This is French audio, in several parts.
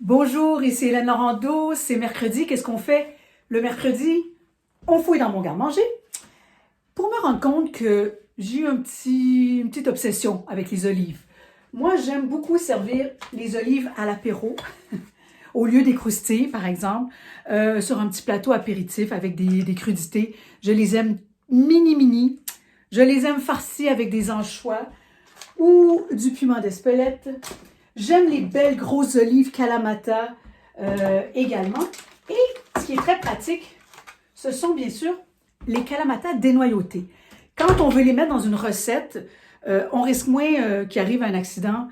Bonjour, ici Hélène Laurando, c'est mercredi. Qu'est-ce qu'on fait? Le mercredi, on fouille dans mon garde-manger pour me rendre compte que j'ai eu une petite obsession avec les olives. Moi, j'aime beaucoup servir les olives à l'apéro, au lieu des croustilles, par exemple, sur un petit plateau apéritif avec des crudités. Je les aime mini-mini. Je les aime farcies avec des anchois ou du piment d'Espelette. J'aime les belles grosses olives Kalamata également. Et ce qui est très pratique, ce sont bien sûr les Kalamata dénoyautés. Quand on veut les mettre dans une recette, on risque moins qu'il arrive un accident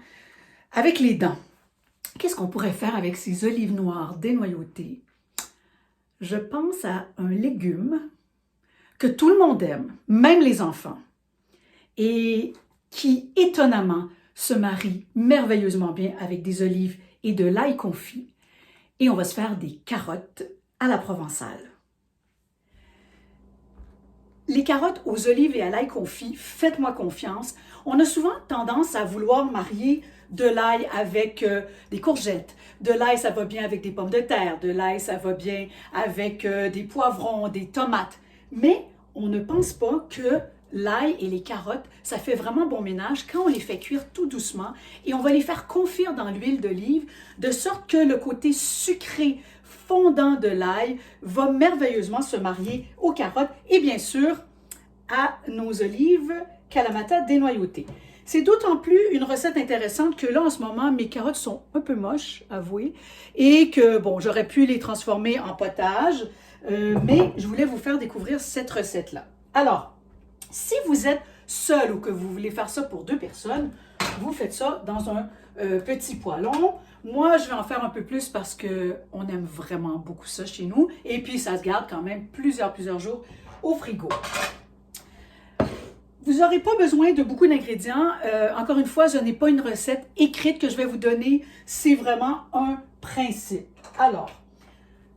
avec les dents. Qu'est-ce qu'on pourrait faire avec ces olives noires dénoyautées? Je pense à un légume que tout le monde aime, même les enfants, et qui étonnamment se marie merveilleusement bien avec des olives et de l'ail confit. Et on va se faire des carottes à la provençale. Les carottes aux olives et à l'ail confit, faites-moi confiance. On a souvent tendance à vouloir marier de l'ail avec des courgettes. De l'ail, ça va bien avec des pommes de terre. De l'ail, ça va bien avec des poivrons, des tomates. Mais on ne pense pas que l'ail et les carottes, ça fait vraiment bon ménage quand on les fait cuire tout doucement et on va les faire confire dans l'huile d'olive de sorte que le côté sucré fondant de l'ail va merveilleusement se marier aux carottes et bien sûr à nos olives Kalamata dénoyautées. C'est d'autant plus une recette intéressante que là, en ce moment, mes carottes sont un peu moches, avouez, et que, bon, j'aurais pu les transformer en potage, mais je voulais vous faire découvrir cette recette-là. Alors, si vous êtes seul ou que vous voulez faire ça pour 2 personnes, vous faites ça dans un petit poêlon. Moi, je vais en faire un peu plus parce qu'on aime vraiment beaucoup ça chez nous. Et puis, ça se garde quand même plusieurs jours au frigo. Vous n'aurez pas besoin de beaucoup d'ingrédients. Encore une fois, je n'ai pas une recette écrite que je vais vous donner. C'est vraiment un principe. Alors,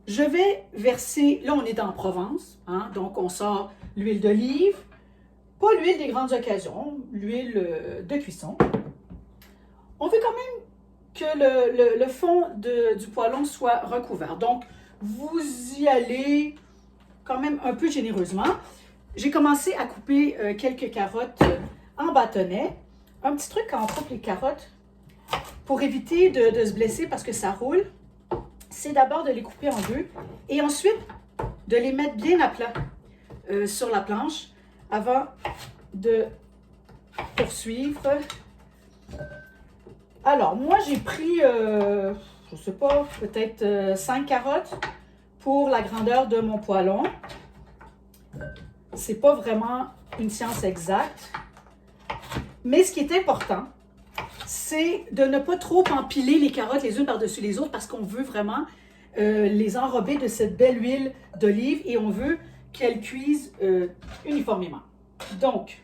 je vais verser, là on est dans Provence, hein, donc on sort l'huile d'olive, pas l'huile des grandes occasions, l'huile de cuisson. On veut quand même que le fond du poêlon soit recouvert. Donc, vous y allez quand même un peu généreusement. J'ai commencé à couper quelques carottes en bâtonnets. Un petit truc quand on coupe les carottes, pour éviter de se blesser parce que ça roule, c'est d'abord de les couper en deux et ensuite de les mettre bien à plat sur la planche avant de poursuivre. Alors, moi, j'ai pris, je ne sais pas, peut-être 5 carottes pour la grandeur de mon poêlon. C'est pas vraiment une science exacte. Mais ce qui est important, c'est de ne pas trop empiler les carottes les unes par-dessus les autres parce qu'on veut vraiment les enrober de cette belle huile d'olive et on veut qu'elles cuisent uniformément. Donc,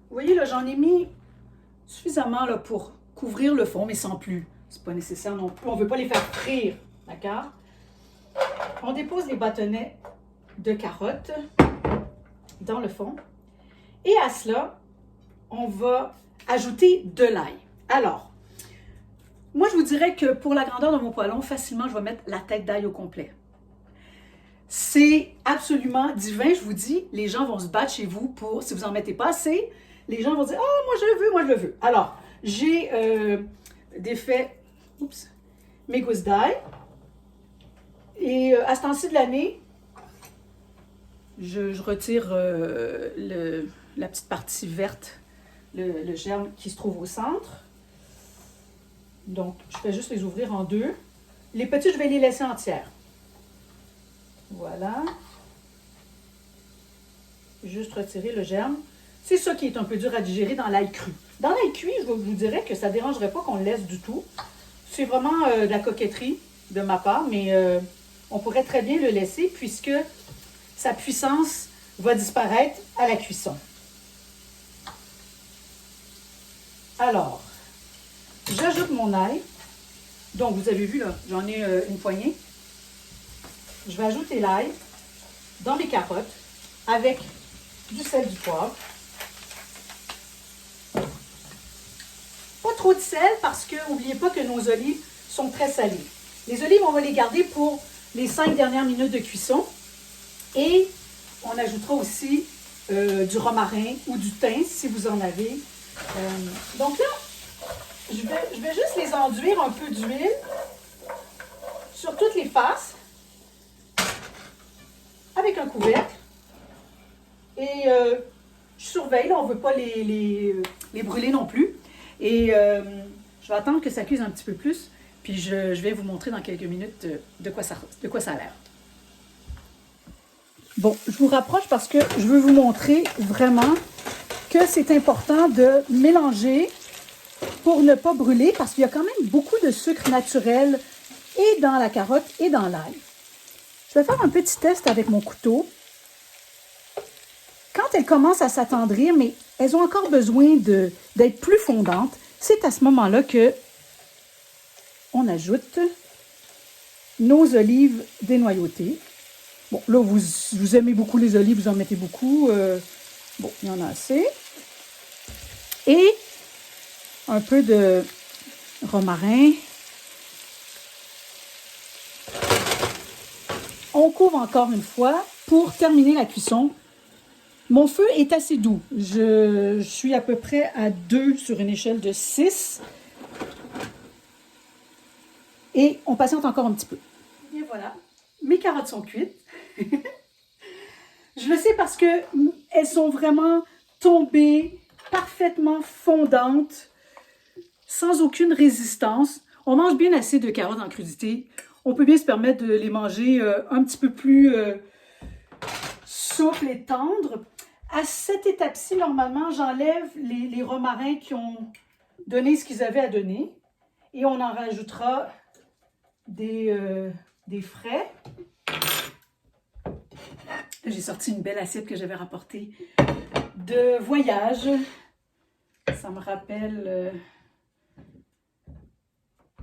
vous voyez, là, j'en ai mis suffisamment là, pour couvrir le fond, mais sans plus. C'est pas nécessaire non plus. On ne veut pas les faire frire, d'accord? On dépose les bâtonnets de carottes dans le fond. Et à cela, on va ajouter de l'ail. Alors, moi, je vous dirais que pour la grandeur de mon poêlon, facilement, je vais mettre la tête d'ail au complet. C'est absolument divin, je vous dis. Les gens vont se battre chez vous pour, si vous n'en mettez pas assez, les gens vont dire « Ah, moi, je le veux, moi, je le veux. » Alors, j'ai défait mes gousses d'ail. Et à ce temps-ci de l'année, je retire la petite partie verte, le germe qui se trouve au centre. Donc, je fais juste les ouvrir en deux. Les petits, je vais les laisser entières. Voilà. Juste retirer le germe. C'est ça qui est un peu dur à digérer dans l'ail cru. Dans l'ail cuit, je vous dirais que ça ne dérangerait pas qu'on le laisse du tout. C'est vraiment de la coquetterie de ma part, mais on pourrait très bien le laisser puisque sa puissance va disparaître à la cuisson. Alors, j'ajoute mon ail. Donc, vous avez vu, là, j'en ai une poignée. Je vais ajouter l'ail dans mes carottes avec du sel, du poivre. Pas trop de sel parce que n'oubliez pas que nos olives sont très salées. Les olives, on va les garder pour les 5 dernières minutes de cuisson. Et on ajoutera aussi du romarin ou du thym si vous en avez. Donc là, je vais juste les enduire un peu d'huile sur toutes les faces avec un couvercle. Et je surveille, là, on ne veut pas les brûler non plus. Et je vais attendre que ça cuise un petit peu plus. Puis je vais vous montrer dans quelques minutes de quoi ça a l'air. Bon, je vous rapproche parce que je veux vous montrer vraiment que c'est important de mélanger pour ne pas brûler parce qu'il y a quand même beaucoup de sucre naturel et dans la carotte et dans l'ail. Je vais faire un petit test avec mon couteau. Quand elles commencent à s'attendrir, mais elles ont encore besoin d'être plus fondantes, c'est à ce moment-là que on ajoute nos olives dénoyautées. Bon, là, vous aimez beaucoup les olives, vous en mettez beaucoup. Bon, il y en a assez. Et un peu de romarin. On couvre encore une fois pour terminer la cuisson. Mon feu est assez doux. Je suis à peu près à 2 sur une échelle de 6. Et on patiente encore un petit peu. Et voilà, mes carottes sont cuites. Je le sais parce qu'elles sont vraiment tombées, parfaitement fondantes, sans aucune résistance. On mange bien assez de carottes en crudité. On peut bien se permettre de les manger un petit peu plus souples et tendres. À cette étape-ci, normalement, j'enlève les romarins qui ont donné ce qu'ils avaient à donner. Et on en rajoutera des frais. J'ai sorti une belle assiette que j'avais rapportée de voyage. Ça me rappelle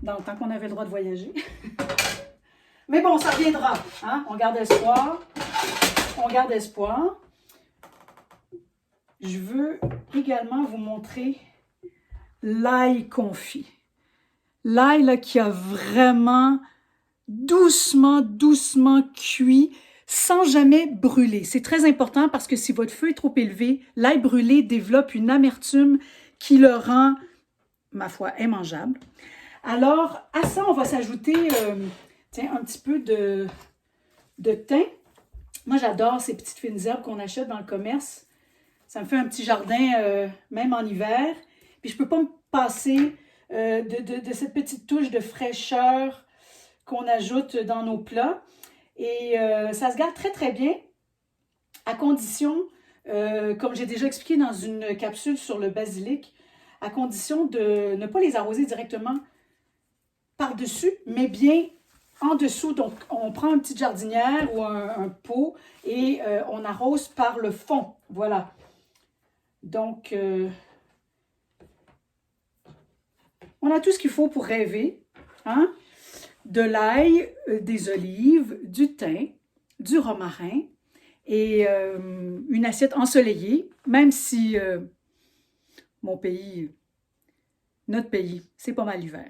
dans le temps qu'on avait le droit de voyager. Mais bon, ça reviendra. Hein? On garde espoir. On garde espoir. Je veux également vous montrer l'ail confit. L'ail là, qui a vraiment doucement cuit sans jamais brûler. C'est très important parce que si votre feu est trop élevé, l'ail brûlé développe une amertume qui le rend, ma foi, immangeable. Alors, à ça, on va s'ajouter un petit peu de thym. Moi, j'adore ces petites fines herbes qu'on achète dans le commerce. Ça me fait un petit jardin, même en hiver. Puis, je ne peux pas me passer de cette petite touche de fraîcheur qu'on ajoute dans nos plats. Et ça se garde très, très bien, à condition, comme j'ai déjà expliqué dans une capsule sur le basilic, à condition de ne pas les arroser directement par-dessus, mais bien en dessous. Donc, on prend une petite jardinière ou un pot et on arrose par le fond. Voilà. Donc, on a tout ce qu'il faut pour rêver, hein? De l'ail, des olives, du thym, du romarin et une assiette ensoleillée, même si mon pays, notre pays, c'est pas mal l'hiver.